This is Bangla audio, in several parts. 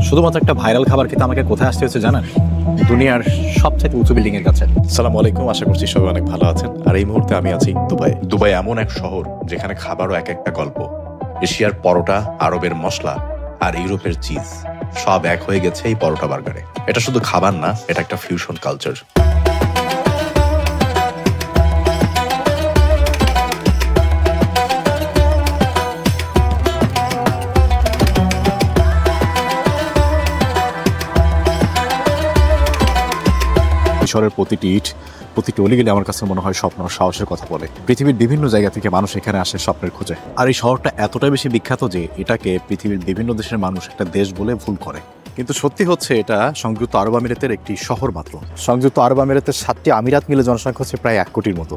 শুধুমাত্র একটা ভাইরাল খাবার খেতে আমাকে কোথায় আসতে হচ্ছে জানেন? দুনিয়ার সবচেয়ে উঁচু বিল্ডিং এর কাছে। আসসালামু আলাইকুম, আশা করছি সবাই অনেক ভালো আছেন। আর এই মুহূর্তে আমি আছি দুবাই। দুবাই এমন এক শহর যেখানে খাবারও এক একটা গল্প। এশিয়ার পরোটা, আরবের মশলা আর ইউরোপের চিজ সব এক হয়ে গেছে এই পরোটা বার্গারে। এটা শুধু খাবার না, এটা একটা ফিউশন কালচার। শহরের প্রতিটি ইট, প্রতিটি অলিগলি আমার কাছে মনে হয় স্বপ্ন সাহসের কথা বলে। পৃথিবীর বিভিন্ন জায়গা থেকে মানুষ এখানে আসে স্বপ্নের খোঁজে। আর এই শহরটা এতটাই বেশি বিখ্যাত যে এটাকে পৃথিবীর বিভিন্ন দেশের মানুষ একটা দেশ বলে ভুল করে। কিন্তু সত্যি হচ্ছে এটা সংযুক্ত আরব আমিরাতের একটি শহর মাত্র। সংযুক্ত আরব আমিরাতের 7টি আমিরাত মিলে জনসংখ্যা হচ্ছে প্রায় 1 কোটির মতো।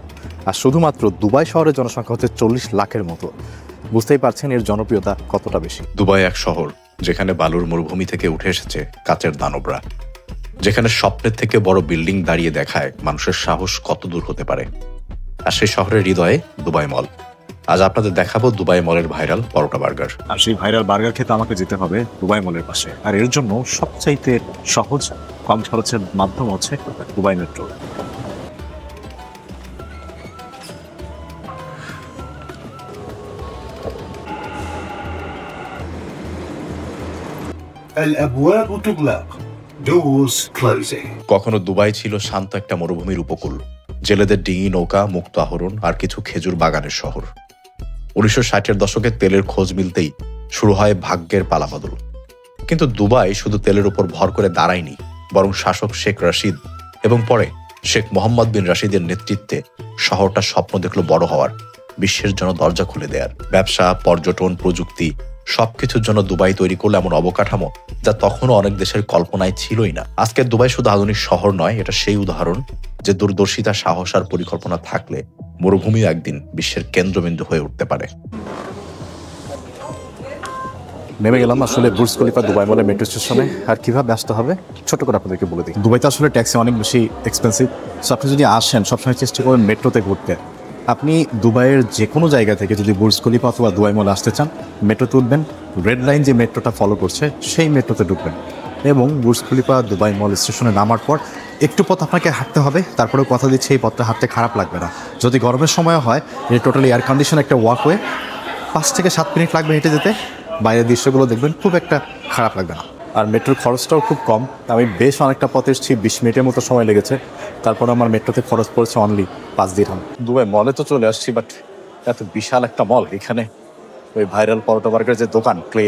আর শুধুমাত্র দুবাই শহরের জনসংখ্যা হচ্ছে 40 লাখের মতো। বুঝতেই পারছেন এর জনপ্রিয়তা কতটা বেশি। দুবাই এক শহর যেখানে বালুর মরুভূমি থেকে উঠে এসেছে কাচের দানবরা, যেখানে স্বপ্নের থেকে বড় বিল্ডিং দাঁড়িয়ে দেখায় মানুষের সাহস কত দূর হতে পারে। আর সেই শহরের হৃদয়ে দুবাই মল। আজ আপনাদের দেখাবো দুবাই মলের ভাইরাল পরোটা বার্গার। আর সেই ভাইরাল বার্গার খেতে আমাকে যেতে হবে দুবাই মলের পাশে। আর এর জন্য সবচাইতে সহজ কম খরচের মাধ্যম হচ্ছে দুবাই মেট্রো। الأبواب تغلق. Doors closing. কখনো দুবাই ছিল শান্ত একটা মরুভূমির উপকূল, জেলেদের ডিঙি নৌকা, মুক্ত আহরণ আর কিছু খেজুর বাগানের শহর। 1960-এর দশকে তেলের খোঁজ মিলতেই শুরু হয় ভাগ্যের পালাবদল। কিন্তু দুবাই শুধু তেলের উপর ভর করে দাঁড়ায়নি, বরং শাসক শেখ রাশিদ এবং পরে শেখ মোহাম্মদ বিন রাশিদের নেতৃত্বে শহরটা স্বপ্ন দেখল বড় হওয়ার, বিশ্বের জন্য দরজা খুলে দেয়ার। ব্যবসা, পর্যটন, প্রযুক্তি সবকিছুর জন্য দুবাই তৈরি করলো এমন অবকাঠামো যা তখনও অনেক দেশের কল্পনায় ছিলই না। আজকের দুবাই শুধু আধুনিক শহর নয়, এটা সেই উদাহরণ যে দূরদর্শিতা, সাহস আর পরিকল্পনা থাকলে মরুভূমিও একদিন বিশ্বের কেন্দ্রবিন্দু হয়ে উঠতে পারে। নেমে গেলাম আসলে বুর্জ খলিফা দুবাই মলের মেট্রো স্টেশনে। আর কিভাবে আসতে হবে ছোট করে আপনাদেরকে বলে দিই। দুবাইতে আসলে ট্যাক্সি অনেক বেশি এক্সপেন্সিভ। সো আপনি যদি আসেন সবসময় চেষ্টা করবেন মেট্রোতে ঘুরতে। আপনি দুবাইয়ের যে কোনো জায়গা থেকে যদি বুর্জ খলিফা অথবা দুবাই মলে আসতে চান, মেট্রোতে উঠবেন, রেড লাইন যে মেট্রোটা ফলো করছে সেই মেট্রোতে ঢুকবেন এবং বুর্জ খলিফা দুবাই মল স্টেশনে নামার পর একটু পথ আপনাকে হাঁটতে হবে। তারপরেও কথা দিচ্ছি এই পথটা হাঁটতে খারাপ লাগবে না। যদি গরমের সময় হয়, এটা টোটালি এয়ার কন্ডিশন একটা ওয়াকওয়ে, 5 থেকে 7 মিনিট লাগবে হেঁটে যেতে। বাইরের দৃশ্যগুলো দেখবেন, খুব একটা খারাপ লাগবে না। আর মেট্রোর খরচটাও খুব কম। আমি বেশ অনেকটা পথ এসেছি, 20 মিনিটের মতো সময় লেগেছে। তারপর আমার মেট্রোতে খরচ পড়েছে অনলি 5 দিরহাম। দুবাই মলে তো চলে আসছি, বাট এত বিশাল একটা মল, এখানে ওই ভাইরাল পরোটা বার্গারের যে দোকান ক্লে,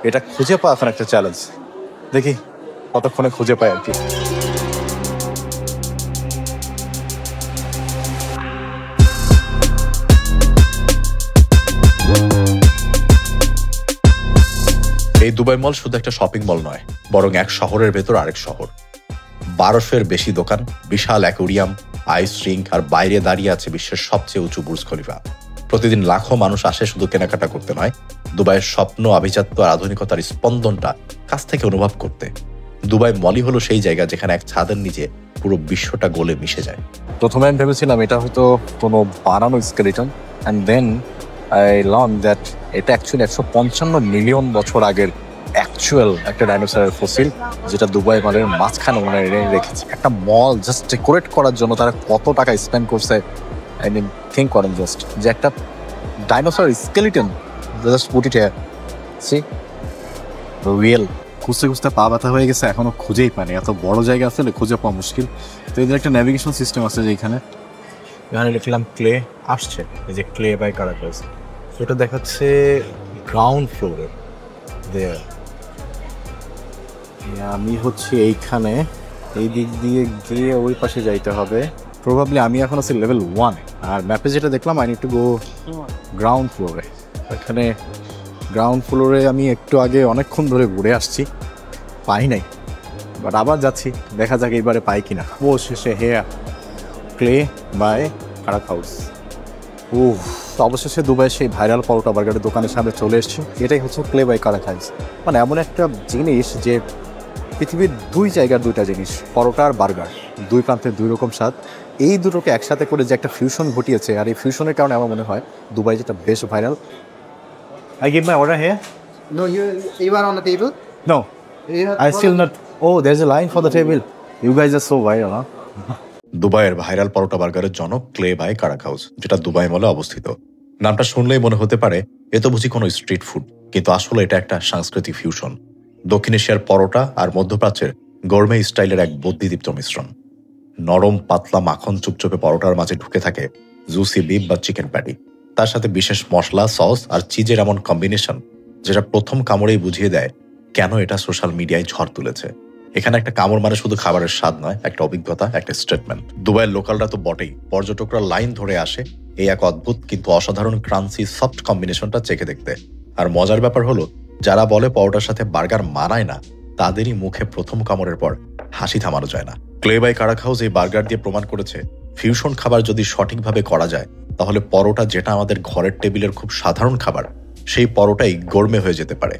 এটা খুঁজে পাওয়া এখন একটা চ্যালেঞ্জ। দেখি কতক্ষণে খুঁজে পাই আর কি। এই দুবাই মল শুধু একটা শপিং মল নয়, বরং এক শহরের ভেতর আরেক শহর। 1200-এর বেশি দোকান, বিশাল অ্যাকোরিয়াম, আইস রিঙ্ক আর বাইরে দাঁড়িয়ে আছে বিশ্বের সবচেয়ে উঁচু বুর্জ খলিফা। প্রতিদিন লাখো মানুষ আসে শুধু কেনাকাটা করতে নয়, দুবাইয়ের স্বপ্ন, আভিজাত্য আর আধুনিকতার স্পন্দনটা কাছ থেকে অনুভব করতে। দুবাই মলই হলো সেই জায়গা যেখানে এক ছাদের নিচে পুরো বিশ্বটা গলে মিশে যায়। প্রথমে আমি ভেবেছিলাম এটা হয়তো কোনো বানানো skeleton, and then I learn that এটা অ্যাকচুয়ালি 155 মিলিয়ন বছর আগের অ্যাকচুয়াল একটা ডাইনোসরের ফসিল, যেটা দুবাই মলের মাঝখানে ওনারা এনে রেখেছে। একটা মল জাস্ট ডেকোরেট করার জন্য তারা কত টাকা স্পেন্ড করছে। আই মিন থিঙ্ক করেন জাস্ট যে একটা dinosaur skeleton, just put it here, see real. খুঁজতে খুঁজতে পা ব্যথা হয়ে গেছে, এখনো খুঁজেই পাইনি। এত বড় জায়গা আসলে খুঁজে পাওয়া মুশকিল। তো এদের একটা ন্যাভিগেশন সিস্টেম আছে যে এখানে লিখলাম ক্লে, আসছে এই যে ক্লে বাই কারাকাস। এটা দেখাচ্ছে গ্রাউন্ড ফ্লোরে। আমি হচ্ছে এইখানে, এই দিক দিয়ে গিয়ে ওই পাশে যাইতে হবে। প্রবাবলি আমি এখন আছি লেভেল 1, আর ম্যাপে যেটা দেখলাম I need to go ground ফ্লোরে। এখানে গ্রাউন্ড ফ্লোরে আমি একটু আগে অনেকক্ষণ ধরে ঘুরে আসছি, পাই নাই, বাট আবার যাচ্ছি, দেখা যাক এইবারে পাই কিনা। ও শেষে হেয়া ক্লে বাই কারাক হাউস। তো অবশেষে দুবাই সেই ভাইরাল পরোটা বার্গারের দোকানের সামনে চলে এসেছি। এটাই হচ্ছে ক্লে বাই কারাক হাউস। মানে এমন একটা জিনিস যে পৃথিবীর 2 জায়গার 2টা জিনিস, পরোটা আর বার্গার, 2 প্রান্তের 2 রকম স্বাদ। এই দুটোকে একসাথে করে যে একটা ফিউশন ঘটিয়েছে, আর এই ফিউশনের কারণে আমার মনে হয় দুবাই যেটা বেশ viral. I give my order here? No, you are on the table? No, I still not. Oh, there's a line for the table. You guys are so viral, huh? দুবাইয়ের ভাইরাল পরোটা বার্গারের জনক ক্লে বাই কারাক হাউস, যেটা দুবাই মলে অবস্থিত। নামটা শুনলেই মনে হতে পারে এ তো বুঝি কোনো স্ট্রিট ফুড, কিন্তু আসলে এটা একটা সাংস্কৃতিক ফিউশন। দক্ষিণ এশিয়ার পরোটা আর মধ্যপ্রাচ্যের গরমে স্টাইলের এক বুদ্ধিদীপ্ত মিশ্রণ। নরম পাতলা মাখন চুপচুপে পরোটার মাঝে ঢুকে থাকে জুসি বিফ বা চিকেন প্যাটি, তার সাথে বিশেষ মশলা, সস আর চিজের এমন কম্বিনেশন যেটা প্রথম কামড়েই বুঝিয়ে দেয় কেন এটা সোশ্যাল মিডিয়ায় ঝড় তুলেছে। এখানে একটা কামড় মানে শুধু খাবারের স্বাদ নয়, একটা অভিজ্ঞতা, একটা স্টেটমেন্ট। দুবাইয়ের লোকালরা তো বটেই, পর্যটকরা লাইন ধরে আসে এই এক অদ্ভুত কিন্তু অসাধারণ ক্রাঞ্চি সফট কম্বিনেশনটা চেখে দেখতে। আর মজার ব্যাপার হলো, যারা বলে পরোটার সাথে বার্গার মানায় না, তাদেরই মুখে প্রথম কামড়ের পর হাসি থামানো যায় না। ক্লে বাই কারাক হাউস এই বার্গার দিয়ে প্রমাণ করেছে ফিউশন খাবার যদি সঠিকভাবে করা যায়, তাহলে পরোটা, যেটা আমাদের ঘরের টেবিলের খুব সাধারণ খাবার, সেই পরোটাই গরমে হয়ে যেতে পারে।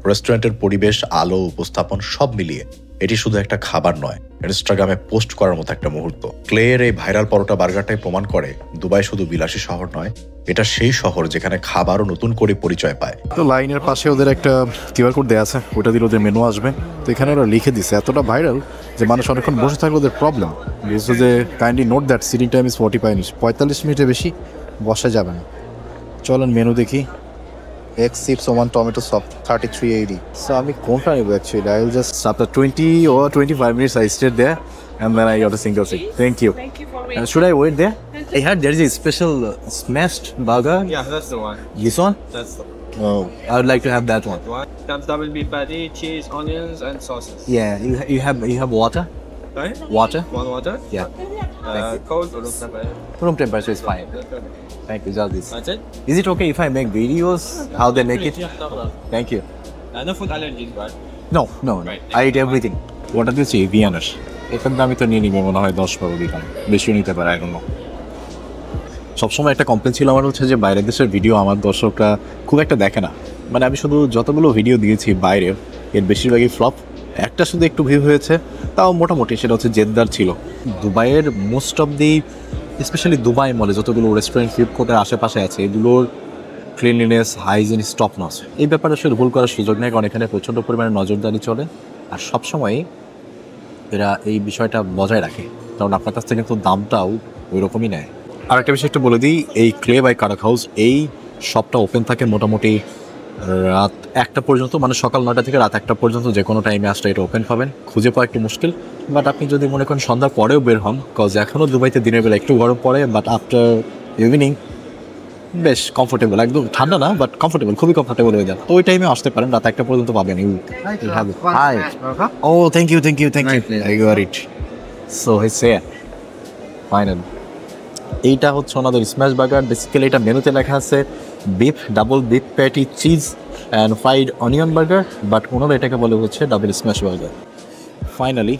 রেস্টুরেন্টের পরিবেশ, আলো, উপস্থাপন সব মিলিয়ে এটি শুধু একটা খাবার নয়, ইনস্টাগ্রামে পোস্ট করার মতো একটা মুহূর্ত। ক্লের এই ভাইরাল পরোটা বার্গারটাই প্রমাণ করে দুবাই শুধু বিলাসী শহর নয়, এটা সেই শহর যেখানে খাবারও নতুন করে পরিচয় পায়। তো লাইনের পাশে ওদের একটা কিউআর কোড দেওয়া আছে, ওটা দিলে ওদের মেনু আসবে। তো এখানে ওরা লিখে দিছে, এতটা ভাইরাল যে মানুষ অনেকক্ষণ বসে থাকলে ওদের প্রবলেম। বুঝছো যে kindly note that sitting time is 45 মিনিটের বেশি বসা যাবে না। চলেন মেনু দেখি। Egg chips, 1 tomato sauce, 33.80. So আমি কোনটা নেব actually? I will just after 20 or 25 minutes I stayed there and then I got a single seat. Thank you. Thank you for waiting. Should I wait there? I heard there is a special smashed burger. Yeah, that's the one. This one? That's the Oh, I would like to have that one. one. Comes double beef patty, cheese, onions, and sauces. Yeah, you have water? Sorry? Water? One water? Yeah. Cold or room temperature? Room temperature is fine. Thank you, just this. That's it? Is it okay if I make videos how they make it? Yeah, no problem. Thank you. No food allergies, right? No. Right. I eat everything. What are this Vienna's? এখান থেকে আমি তো নিয়ে নিবো মনে হয় 10-12 দিন, বেশিও নিতে পারে, I don't know. সবসময় একটা কমপ্লেন ছিল আমার, হচ্ছে যে বাইরের দেশের ভিডিও আমার দর্শকরা খুব একটা দেখে না। মানে আমি শুধু যতগুলো ভিডিও দিয়েছি বাইরের, এর বেশিরভাগই ফ্লপ। একটা শুধু একটু ভিউ হয়েছে, তাও মোটামুটি, সেটা হচ্ছে জেদ্দার ছিল। দুবাইয়ের most of the, specially Dubai মলে যতগুলো রেস্টুরেন্ট ফ্লিপকোর্টের আশেপাশে আছে, এগুলোর ক্লিনলিনেস, হাইজিন, স্টপ নস, এই ব্যাপারে আসলে ভুল করার সুযোগ নেই, কারণ এখানে প্রচণ্ড পরিমাণে নজরদারি চলে। আর সবসময় এরা এই বিষয়টা বজায় রাখে, কারণ আপনার কাছ থেকে কিন্তু দামটাও ওই রকমই নেয়। আর একটা বিষয় একটু বলে দিই, এই ক্লে বাই কারাক হাউস এই শপটা ওপেন থাকে মোটামুটি রাত 1টা পর্যন্ত, মানে সকাল 9টা থেকে রাত 1টা পর্যন্ত যে কোনো টাইমে আসলে এটা ওপেন পাবেন। খুঁজে পাওয়া একটু মুশকিল, বাট আপনি যদি মনে করেন সন্ধ্যার পরেও বের হন, কজ এখনও দুবাইতে দিনের বেলা একটু গরম পড়ে, বাট আফটার ইভিনিং বেশ কমফোর্টেবল, একদম ঠান্ডা না বাট কমফোর্টেবল, খুবই কমফোর্টেবল হয়ে যায়। তো ওই টাইমে আসতে পারেন, রাত 1টা পর্যন্ত পাবেন। Hi, oh thank you. I got it. So hits here final. এইটা হচ্ছে ওনাদের স্ম্যাশ বার্গার। বেসিক্যালি এটা মেনুতে লেখা আছে beef, double beef patty, cheese and fried onion burger, but ওনারা এটাকে বলে হচ্ছে ডাবল স্ম্যাশ বার্গার। ফাইনালি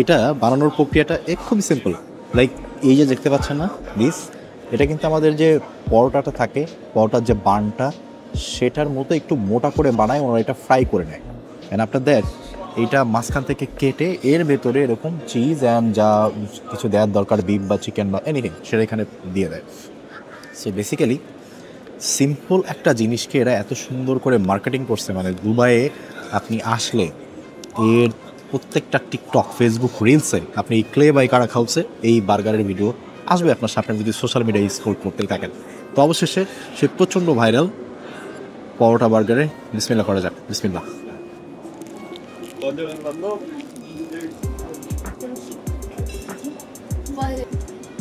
এটা বানানোর প্রক্রিয়াটা খুবই সিম্পল। লাইক এই যে দেখতে পাচ্ছেন না দিস, এটা কিন্তু আমাদের যে পরোটাটা থাকে, পরোটার যে বানটা, সেটার মতো একটু মোটা করে বানায়, ওনারা এটা ফ্রাই করে নেয়। অ্যান্ড আফটার দ্যাট এইটা মাঝখান থেকে কেটে এর ভেতরে এরকম চিজ অ্যান্ড যা কিছু দেওয়ার দরকার, বিফ বা চিকেন বা এনিথিং, সেটা এখানে দিয়ে দেয়। সো বেসিক্যালি সিম্পল একটা জিনিসকে এরা এত সুন্দর করে মার্কেটিং করছে, মানে দুবাইয়ে আপনি আসলে এর প্রত্যেকটা টিকটক, ফেসবুক, রিলসে আপনি ক্লে বাই কারাক হাউসে এই বার্গারের ভিডিও আসবে আপনার সামনে, যদি সোশ্যাল মিডিয়ায় স্ক্রল করতেই থাকেন। তো অবশেষে সে প্রচণ্ড ভাইরাল পরোটা বার্গারে বিসমিল্লাহ করা যাক। বিসমিল্লাহ।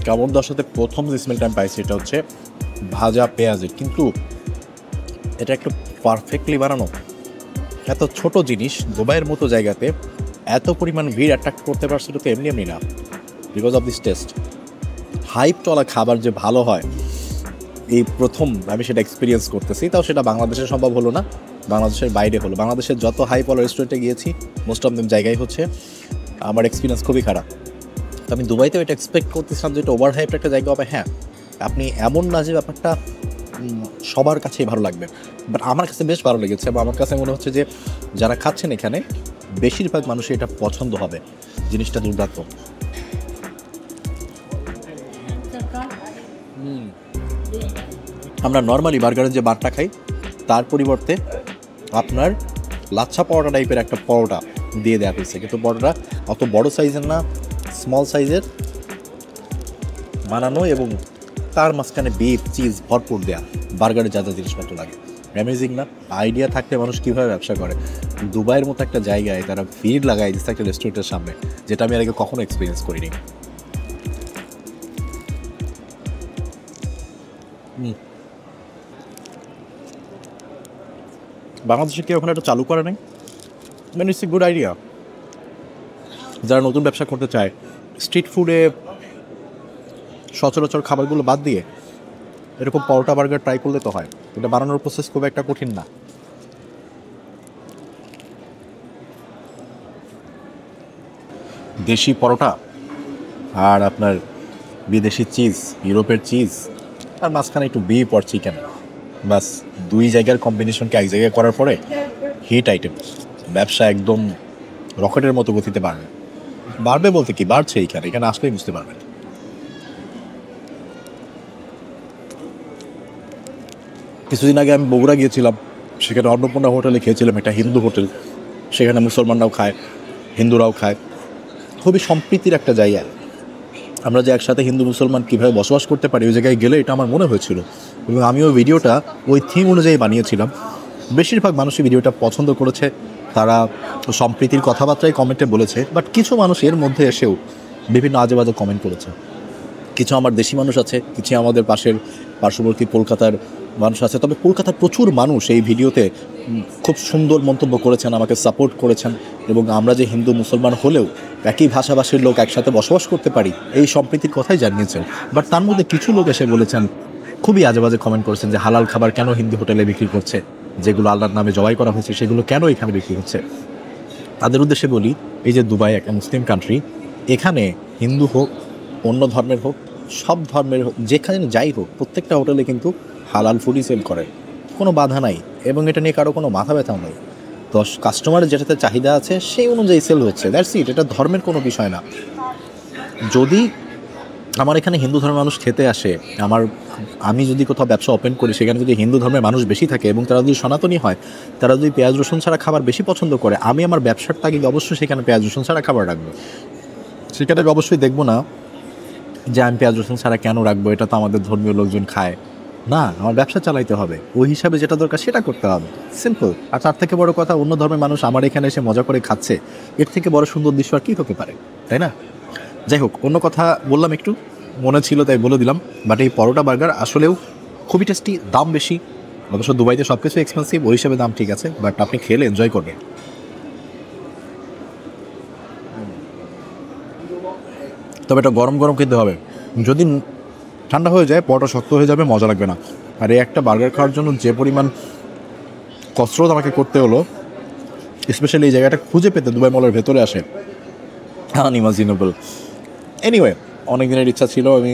কামড় দেওয়ার সাথে প্রথম যে স্মেলটা আমি পাইছি এটা হচ্ছে ভাজা পেঁয়াজের, কিন্তু এটা একটু পারফেক্টলি বানানো। এত ছোট জিনিস দুবাইয়ের মতো জায়গাতে এত পরিমাণ ভিড় অ্যাট্রাক্ট করতে পারছে, তো এমনি না, because of this test. Hype চলা খাবার যে ভালো হয়, এই প্রথম আমি সেটা এক্সপিরিয়েন্স করতেছি। তাও সেটা বাংলাদেশে সম্ভব হলো না, বাংলাদেশের বাইরে হলো। বাংলাদেশের যত হাইপওয়ালা রেস্টুরেন্টে গিয়েছি, মোস্ট অফ দেম জায়গায় হচ্ছে আমার এক্সপিরিয়েন্স খুবই খারাপ। তো আমি দুবাইতেও এটা এক্সপেক্ট করতেছিলাম যে এটা ওভার হাইপড একটা জায়গা হবে। হ্যাঁ, আপনি এমন না যে ব্যাপারটা সবার কাছেই ভালো লাগবে, বাট আমার কাছে বেশ ভালো লেগেছে। এবং আমার কাছে মনে হচ্ছে যে যারা খাচ্ছেন এখানে বেশিরভাগ মানুষের এটা পছন্দ হবে। জিনিসটা দুর্দান্ত। আমরা নর্মালি বার্গারের যে বারটা খাই, তার পরিবর্তে আপনার লাচ্ছা পরোটা টাইপের একটা পরোটা দিয়ে দেওয়া হয়েছে, কিন্তু পরোটা অত বড় সাইজের না, স্মল সাইজের বানানো, এবং তার মাঝখানে বিফ চিজ ভরপুর দেয়া, বার্গারে যা যা জিনিসপত্র লাগে। অ্যামেজিং না? আইডিয়া থাকলে মানুষ কীভাবে ব্যবসা করে। দুবাইয়ের মতো একটা জায়গায় তারা ভিড় লাগায় দিচ্ছে একটা রেস্টুরেন্টের সামনে, যেটা আমি আর আগে কখনো এক্সপিরিয়েন্স করিনি। বাংলাদেশে কেউ ওখানে একটা চালু করে নাই, মানে ইটস এ গুড আইডিয়া। যারা নতুন ব্যবসা করতে চায়, স্ট্রিট ফুডে সচরাচর খাবারগুলো বাদ দিয়ে এরকম পরোটা বার্গার ট্রাই করলে তো হয়। এটা বানানোর প্রসেস খুব একটা কঠিন না। দেশি পরোটা আর আপনার বিদেশি চিজ, ইউরোপের চিজ, আর মাঝখানে একটু বিফ আর চিকেন, বাস দুই জায়গার কম্বিনেশনকে এক জায়গায় করার পরে হিট আইটেম। ব্যবসা একদম রকেটের মতো গতিতে বাড়বে। বাড়বে বলতে কি, বাড়ছে এখানে, এখানে আসলেই বুঝতে পারবেন। কিছুদিন আগে আমি বগুড়া গিয়েছিলাম, সেখানে অন্নপূর্ণা হোটেলে খেয়েছিলাম, একটা হিন্দু হোটেল। সেখানে মুসলমানরাও খায়, হিন্দুরাও খায়, খুবই সম্প্রীতির একটা জায়গা। আমরা যে একসাথে হিন্দু মুসলমান কীভাবে বসবাস করতে পারি, ওই জায়গায় গেলে এটা আমার মনে হয়েছিল, এবং আমিও ভিডিওটা ওই থিম অনুযায়ী বানিয়েছিলাম। বেশিরভাগ মানুষই ভিডিওটা পছন্দ করেছে, তারা সম্প্রীতির কথাবার্তায় কমেন্টে বলেছে। বাট কিছু মানুষ এর মধ্যে এসেও বিভিন্ন আজে বাজে কমেন্ট করেছে। কিছু আমার দেশি মানুষ আছে, কিছু আমাদের পার্শ্ববর্তী কলকাতার মানুষ আছে। তবে কলকাতার প্রচুর মানুষ এই ভিডিওতে খুব সুন্দর মন্তব্য করেছেন, আমাকে সাপোর্ট করেছেন, এবং আমরা যে হিন্দু মুসলমান হলেও একই ভাষাভাষীর লোক একসাথে বসবাস করতে পারি, এই সম্প্রীতির কথাই জানিয়েছেন। বাট তার মধ্যে কিছু লোক এসে বলেছেন, খুবই আজে বাজে কমেন্ট করেছেন, যে হালাল খাবার কেন হিন্দু হোটেলে বিক্রি করছে, যেগুলো আল্লাহর নামে জবাই করা হয়েছে সেগুলো কেন এখানে বিক্রি হচ্ছে। তাদের উদ্দেশ্যে বলি, এই যে দুবাই একটা মুসলিম কান্ট্রি, এখানে হিন্দু হোক, অন্য ধর্মের হোক, সব ধর্মের হোক, যেখানে যাই হোক, প্রত্যেকটা হোটেলে কিন্তু হালাল ফুডই সেল করে, কোনো বাধা নাই, এবং এটা নিয়ে কারো কোনো মাথা ব্যথাও নেই। তো কাস্টমারের যেটাতে চাহিদা আছে সেই অনুযায়ী সেল হচ্ছে, দ্যাটস ইট। এটা ধর্মের কোনো বিষয় না। যদি আমার এখানে হিন্দু ধর্মের মানুষ খেতে আসে, আমি যদি কোথাও ব্যবসা ওপেন করি, সেখানে যদি হিন্দু ধর্মের মানুষ বেশি থাকে এবং তারা যদি সনাতনী হয়, তারা যদি পেঁয়াজ রসুন ছাড়া খাবার বেশি পছন্দ করে, আমি আমার ব্যবসার তাগিদে অবশ্যই সেখানে পেঁয়াজ রসুন ছাড়া খাবার রাখবো। সেখানে অবশ্যই দেখবো না যে আমি পেঁয়াজ রসুন ছাড়া কেন রাখবো, এটা তো আমাদের ধর্মীয় লোকজন খায় না। আমার ব্যবসা চালাইতে হবে, ওই হিসাবে যেটা দরকার সেটা করতে হবে, সিম্পল। আর তার থেকে বড় কথা, অন্য ধর্মের মানুষ আমার এখানে এসে মজা করে খাচ্ছে, এর থেকে বড় সুন্দর দৃশ্য আর কী হতে পারে, তাই না? যাই হোক, অন্য কথা বললাম, একটু মনে ছিল তাই বলে দিলাম। বাট এই পরোটা বার্গার আসলেও খুবই টেস্টি, দাম বেশি। অবশ্য দুবাইতে সব কিছু এক্সপেন্সিভ, ওই হিসাবে দাম ঠিক আছে, বাট আপনি খেলে এনজয় করবেন। তবে এটা গরম গরম খেতে হবে, যদি ঠান্ডা হয়ে যায় পরোটা শক্ত হয়ে যাবে, মজা লাগবে না। আর এই একটা বার্গার খাওয়ার জন্য যে পরিমাণ কসরত আমাকে করতে হলো, স্পেশালি এই জায়গাটা খুঁজে পেতে দুবাই মলের ভেতরে আসে, আনইমাজিনেবল। এনিওয়ে, অনেক দিনের ইচ্ছা ছিল, আমি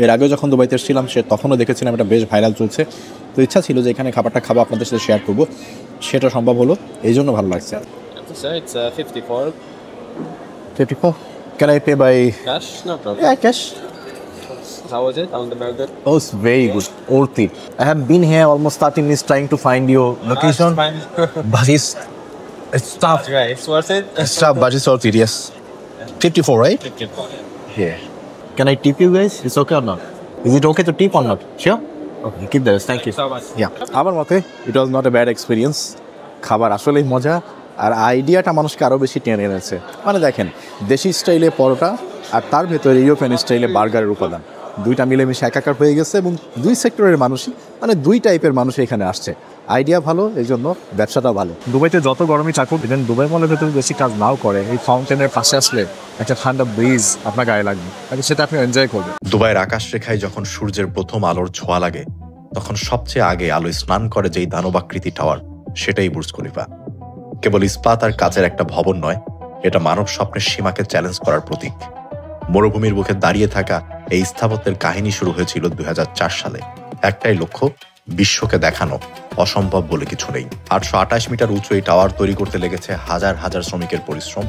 এর আগেও যখন দুবাইতে এসেছিলাম তখনও দেখেছিলাম এটা বেশ ভাইরাল চলছে, তো ইচ্ছা ছিল যে এখানে খাবারটা খাবো, আপনাদের সাথে শেয়ার করবো, সেটা সম্ভব হলো, এই জন্য ভালো লাগছে। It's 54. 54? Can I pay by Cash? No problem. yeah, cash? How was it on the burger? Oh, it's very good, worth it. I have been here almost 30 minutes trying to find your location, Fine. but it's tough. Right, it's worth it. It's tough, but it's worth it, yes. 54, right? 54. Yeah. Can I tip you guys? It's okay or not? Is it okay to tip or not? Sure? Okay, keep the rest. Thank you. So much. Yeah. আমার মতে it was not a bad experience. খাবার আসলেই মজা, আর আইডিয়াটা মানুষকে আরও বেশি টেনে এনেছে। মানে দেখেন, দেশি স্টাইলে পরোটা আর তার ভেতরে ইউরোপিয়ান স্টাইলে বার্গারের উপাদান, দুইটা মিলেমিশে একাকার হয়ে গেছে, এবং দুই সেক্টরের মানুষই, মানে দুই টাইপের মানুষ এখানে আসছে। আইডিয়া ভালো, এই জন্য ব্যবসাটাও ভালো। দুবাইতে যত গরমই থাকুক, ইভেন দুবাই মলের ভেতরে বেশি কাজ নাও করে, এই ফাউন্টেনের পাশে আসলে একটা ঠান্ডা ব্রিজ আপনার গায়ে লাগবে, আর সেটা আপনি এনজয় করবেন। দুবাইয়ের আকাশ রেখায় যখন সূর্যের প্রথম আলোর ছোঁয়া লাগে, তখন সবচেয়ে আগে আলোয় স্নান করে যেই দানবাকৃতি টাওয়ার, সেটাই বুর্জ খলিফা। কেবল ইস্পাত আর কাচের একটা ভবন নয়, এটা মানব স্বপ্নের সীমাকে চ্যালেঞ্জ করার প্রতীক। মরুভূমির বুকে দাঁড়িয়ে থাকা এই স্থাপত্যের কাহিনী শুরু হয়েছিল 2004 সালে। একটাই লক্ষ্য, বিশ্বকে দেখানো অসম্ভব বলে কিছু নেই। 828 মিটার উঁচু এই টাওয়ার তৈরি করতে লেগেছে হাজার হাজার শ্রমিকের পরিশ্রম,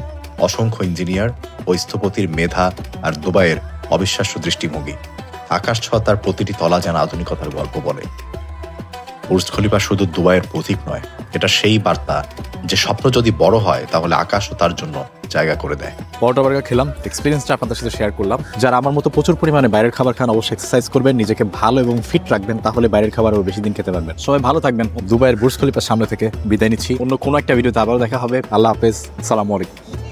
অসংখ্য ইঞ্জিনিয়ার ও স্থপতির মেধা, আর দুবাইয়ের অবিশ্বাস্য দৃষ্টিভঙ্গি। আকাশ ছোঁয়া তার প্রতিটি তলা যেন আধুনিকতার গল্প বলে। বুর্জ খলিফা শুধু দুবাইয়ের প্রতীক নয়, এটা সেই বার্তা যে স্বপ্ন যদি বড় হয় তাহলে আকাশও তার জন্য জায়গা করে দেয়। পরোটা বার্গার খেলাম, এক্সপিরিয়েন্সটা আপনাদের সাথে শেয়ার করলাম। যারা আমার মতো প্রচুর পরিমাণে বাইরের খাবার খান, অবশ্যই এক্সারসাইজ করবেন, নিজেকে ভালো এবং ফিট রাখবেন, তাহলে বাইরের খাবার আরও বেশি দিন খেতে পারবেন। সবাই ভালো থাকবেন। দুবাইয়ের বুর্জ খলিফার সামনে থেকে বিদায় নিচ্ছি। অন্য কোনো একটা ভিডিওতে আবারও দেখা হবে। আল্লাহ হাফেজ, আসসালামু আলাইকুম।